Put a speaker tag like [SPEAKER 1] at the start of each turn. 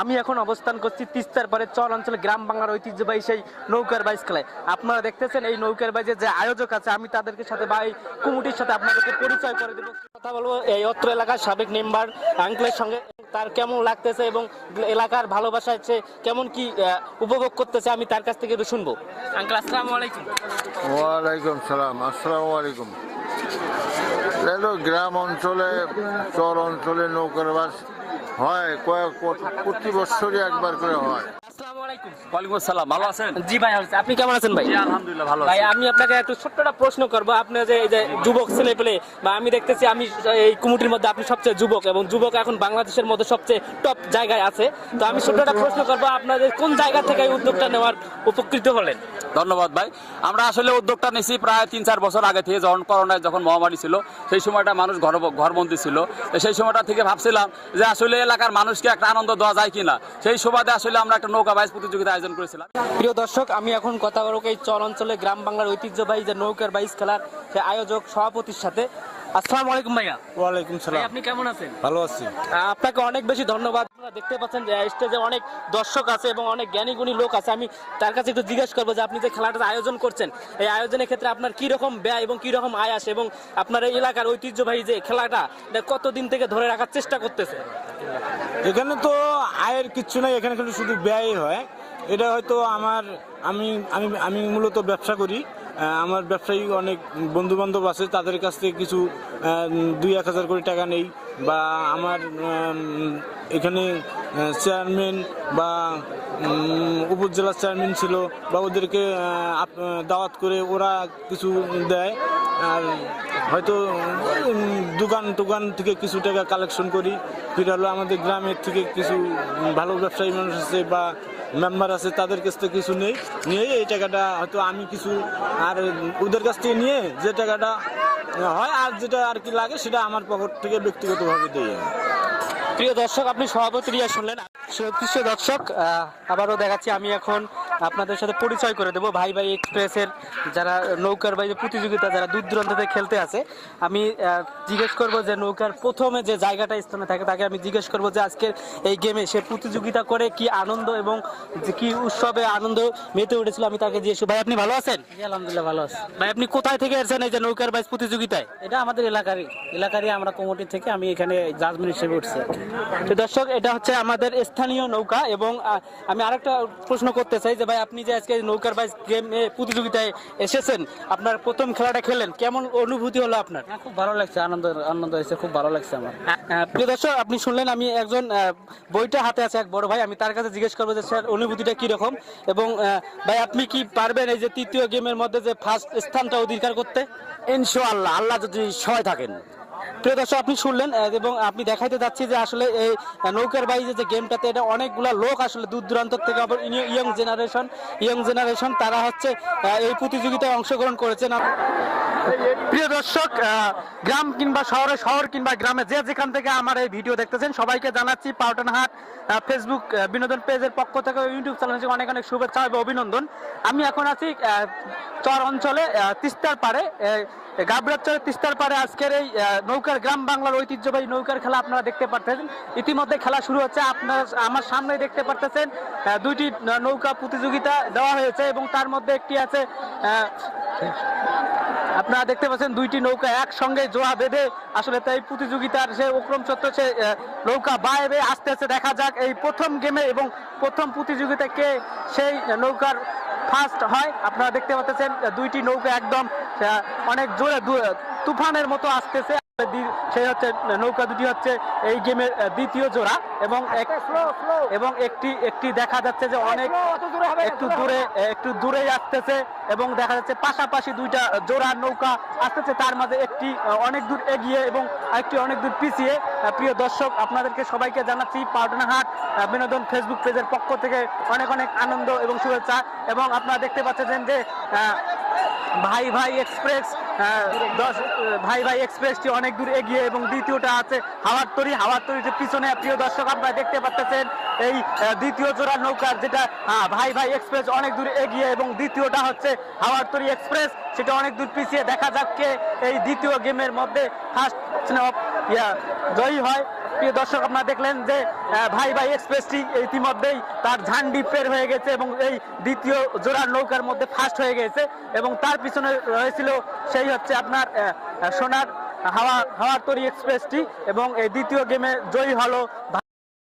[SPEAKER 1] আমি এখন অবস্থান করছি তিস্তার পারে চর অঞ্চলে গ্রাম বাংলার ঐতিহ্যবাহী সেই নৌকার বাইচ খেলায়। আপনারা দেখতেছেন এই নৌকার বাইচের যে আয়োজক আছে, আমি তাদেরকে সাথে বা এই কমিটির সাথে আপনাদেরকে পরিচয় করে দেবো। কথা বলবো এই অত্র এলাকার সাবেক মেম্বার আঙ্কেলের সঙ্গে, তার কেমন লাগতেছে এবং এলাকার ভালোবাসা হচ্ছে কেমন কি উপভোগ করতেছে, আমি তার কাছ থেকে একটু শুনবো। আঙ্কেল আসসালামু আলাইকুম।
[SPEAKER 2] ওয়ালাইকুম সালাম। আসসালামু আলাইকুম। গ্রাম অঞ্চলে চর অঞ্চলে নৌকার বাস হয় প্রতি বছরই একবার করে হয়।
[SPEAKER 1] আসসালামু আলাইকুম।
[SPEAKER 3] ওয়ালাইকুম আসসালাম। ভালো আছেন?
[SPEAKER 1] জি ভাই, আপনি কেমন আছেন ভাই?
[SPEAKER 3] জি আলহামদুলিল্লাহ ভালো
[SPEAKER 1] ভাই
[SPEAKER 3] আছি।
[SPEAKER 1] আমি আপনাকে একটু ছোট্ট একটা প্রশ্ন করবো। আপনি যে এই যে যুবক ছেলে পেলে, বা আমি দেখতেছি আমি এই কমিটির মধ্যে আপনি সবচেয়ে যুবক, এবং যুবক এখন বাংলাদেশের মধ্যে সবচেয়ে টপ জায়গায় আছে। তো আমি ছোট্ট একটা প্রশ্ন করবো, আপনাদের কোন জায়গা থেকে এই উদ্যোগটা নেওয়ার উপকৃত হলেন?
[SPEAKER 3] ধন্যবাদ ভাই। আমরা আসলে উদ্যোগটা নিয়েছি প্রায় 3-4 বছর আগে থেকে, যখন করোনায় যখন মহামারী ছিল, সেই সময়টা মানুষ ঘরবন্দি ছিল। সেই সময়টা থেকে ভাবছিলাম যে আসলে এলাকার মানুষকে একটা আনন্দ দেওয়া যায় কিনা, সেই সুবাদে আসলে আমরা একটা নৌকা বাইচ প্রতিযোগিতা আয়োজন করেছিলাম।
[SPEAKER 1] প্রিয় দর্শক, আমি এখন কথা বলবো এই চর অঞ্চলে গ্রাম বাংলার ঐতিহ্যবাহী যে নৌকার বাইচ খেলার সে আয়োজক সভাপতির সাথে। আসসালামু আলাইকুম ভাইয়া।
[SPEAKER 4] ওয়ালাইকুম
[SPEAKER 1] ভাই,
[SPEAKER 4] সালাম।
[SPEAKER 1] আপনি কেমন আছেন?
[SPEAKER 4] ভালো আছি।
[SPEAKER 1] আপনাকে অনেক বেশি ধন্যবাদ। আপনারা দেখতে পাচ্ছেন যে স্টেজে অনেক দর্শক আছে এবং অনেক জ্ঞানী গুণী লোক আছে। আমি তার কাছে একটু জিজ্ঞেস করবো যে আপনি যে খেলাটা আয়োজন করছেন, এই আয়োজনের ক্ষেত্রে আপনার কি রকম ব্যয় এবং কি রকম আয় আসে, এবং আপনার এই এলাকার ঐতিহ্যবাহী যে খেলাটা কতদিন থেকে ধরে রাখার চেষ্টা করতেছে?
[SPEAKER 4] এখানে তো আয়ের কিচ্ছু নাই, এখানে খালি শুধু ব্যয় হয়। এটা হয়তো আমি আমি আমি মূলত ব্যবসা করি। আমার ব্যবসায়ী অনেক বন্ধু বান্ধব আছে, তাদের কাছ থেকে কিছু 2-1 হাজার করে টাকা নেই, বা আমার এখানে চেয়ারম্যান বা উপজেলার চেয়ারম্যান ছিল, বা ওদেরকে দাওয়াত করে ওরা কিছু দেয়। আর হয়তো দোকান থেকে কিছু টাকা কালেকশন করি। ফির হলো আমাদের গ্রামের থেকে কিছু ভালো ব্যবসায়ী মানুষ আছে বা মেম্বার আছে, তাদের কাছ থেকে কিছু নিয়ে এই টাকাটা হয়তো আমি কিছু, আর ওদের কাছ থেকে নিয়ে যে টাকাটা হয় আর যেটা আর কি লাগে সেটা আমার পকেট থেকে ব্যক্তিগতভাবে দিই।
[SPEAKER 1] প্রিয় দর্শক, আপনি সভাপতি রিয়া শুনলেন। প্রিয় দর্শক, আবারও দেখাচ্ছি, আমি এখন আপনাদের সাথে পরিচয় করে দেবো ভাই ভাই এক্সপ্রেসের যারা নৌকার বাইরে প্রতিযোগিতা যারা দূর দূরান্ত থেকে খেলতে আছে। আমি জিজ্ঞেস করব যে নৌকার প্রথমে যে জায়গাটা স্থানে থাকে তাকে আমি জিজ্ঞেস করব যে আজকের এই গেমে সে প্রতিযোগিতা করে কি আনন্দ এবং যে কি উৎসবে আনন্দ মেতে উঠেছিল, আমি তাকে জিজ্ঞেস। ভাই আপনি ভালো আছেন?
[SPEAKER 5] আলহামদুলিল্লাহ ভালো আছে।
[SPEAKER 1] ভাই আপনি কোথায় থেকে এসেছেন এই যে নৌকার বাইচ প্রতিযোগিতায়?
[SPEAKER 5] এটা আমাদের এলাকারই আমরা কমিটি থেকে, আমি এখানে জাজমেন্ট হিসেবে উঠছি।
[SPEAKER 1] তো দর্শক, এটা হচ্ছে আমাদের স্থানীয় নৌকা। এবং আমি আরেকটা প্রশ্ন করতে চাই যে ভাই আপনি যে আজকে নৌকার বাইচ গেম প্রতিযোগিতায় এসেছেন, আপনার প্রথম খেলাটা খেলেন, কেমন অনুভূতি হলো আপনার?
[SPEAKER 5] খুব ভালো লাগছে, আনন্দ হয়েছে, খুব ভালো লাগছে আমার।
[SPEAKER 1] প্রিয় দর্শক, আপনি শুনলেন, আমি একজন বইটা হাতে আছে এক বড় ভাই, আমি তার কাছে জিজ্ঞেস করবো যে স্যার অনুভূতিটা কিরকম, এবং ভাই আপনি কি পারবেন এই যে তৃতীয় গেমের মধ্যে যে ফার্স্ট স্থানটা অধিকার করতে?
[SPEAKER 5] ইনশাআল্লাহ, আল্লাহ যদি সহায় থাকেন।
[SPEAKER 1] প্রিয় দর্শক, আপনি শুনলেন এবং আপনি দেখাইতে যাচ্ছি যে আসলে এই নৌকার বাইচে যে গেমটাতে এটা অনেকগুলা লোক আসলে দূর দূরান্ত থেকে, আবার ইয়ং জেনারেশন তারা হচ্ছে এই প্রতিযোগিতায় অংশগ্রহণ করেছেন। প্রিয় দর্শক, গ্রাম কিংবা শহর কিংবা গ্রামে যে যেখান থেকে আমার এই ভিডিও দেখতেছেন, সবাইকে জানাচ্ছি পাউটানহাট ফেসবুক বিনোদন পেজের পক্ষ থেকে, ইউটিউব চ্যানেল থেকে অনেক অনেক শুভেচ্ছা এবং অভিনন্দন। আমি এখন আছি চর অঞ্চলে তিস্তার পাড়ে, গাবড়াচরের তিস্তার পাড়ে। আজকের এই নৌকার গ্রাম বাংলার ঐতিহ্যবাহী নৌকার খেলা আপনারা দেখতে পাচ্ছেন। ইতিমধ্যে খেলা শুরু হচ্ছে। আপনারা আমার সামনে দেখতে পাচ্ছেন দুইটি নৌকা প্রতিযোগিতা দেওয়া হয়েছে, এবং তার মধ্যে একটি আছে, আপনারা দেখতে পাচ্ছেন দুইটি নৌকা একসঙ্গে জোড়া বেঁধে আসলে তাই প্রতিযোগিতার সে অক্রম সত্য সে নৌকা বাইরে আস্তে আস্তে দেখা যাক এই প্রথম গেমে এবং প্রথম প্রতিযোগিতায় কে সেই নৌকার ফার্স্ট হয়। আপনারা দেখতে পাচ্ছেন দুইটি নৌকা একদম অনেক জোরে তুফানের মতো আসতেছে। সেই হচ্ছে নৌকা দুটি হচ্ছে এই গেমের দ্বিতীয় জোড়া, এবং একটি দেখা যাচ্ছে যে অনেক একটু দূরে আসতেছে, এবং দেখা যাচ্ছে পাশাপাশি দুইটা জোড়ার নৌকা আসতেছে, তার মাঝে একটি অনেক দূর এগিয়ে এবং আরেকটি অনেক দূর পিছিয়ে। প্রিয় দর্শক, আপনাদেরকে সবাইকে জানাচ্ছি পাউটানহাট বিনোদন ফেসবুক পেজের পক্ষ থেকে অনেক অনেক আনন্দ এবং শুভেচ্ছা। এবং আপনারা দেখতে পাচ্ছেন যে ভাই ভাই এক্সপ্রেসটি অনেক দূর এগিয়ে, এবং দ্বিতীয়টা আছে হাওয়ারতরির পিছনে। প্রিয় দর্শক, আপনারা দেখতে পাচ্ছেন এই দ্বিতীয় জোড়ার নৌকার যেটা ভাই ভাই এক্সপ্রেস অনেক দূর এগিয়ে, এবং দ্বিতীয়টা হচ্ছে হাওয়ারতরি এক্সপ্রেস, সেটা অনেক দূর পিছিয়ে। দেখা যাক কে এই দ্বিতীয় গেমের মধ্যে ফার্স্ট জয়ী হয়। প্রিয় দর্শক আপনারা দেখলেন যে ভাই ভাই এক্সপ্রেসটি ইতিমধ্যেই তার ঝান্ডি পের হয়ে গেছে এবং এই দ্বিতীয় জোড়ার নৌকার মধ্যে ফার্স্ট হয়ে গেছে এবং তার পিছনে রয়েছিল সেই হচ্ছে আপনার সোনার হাওয়ার তরী এক্সপ্রেসটি এবং এই দ্বিতীয় গেমে জয়ী হলো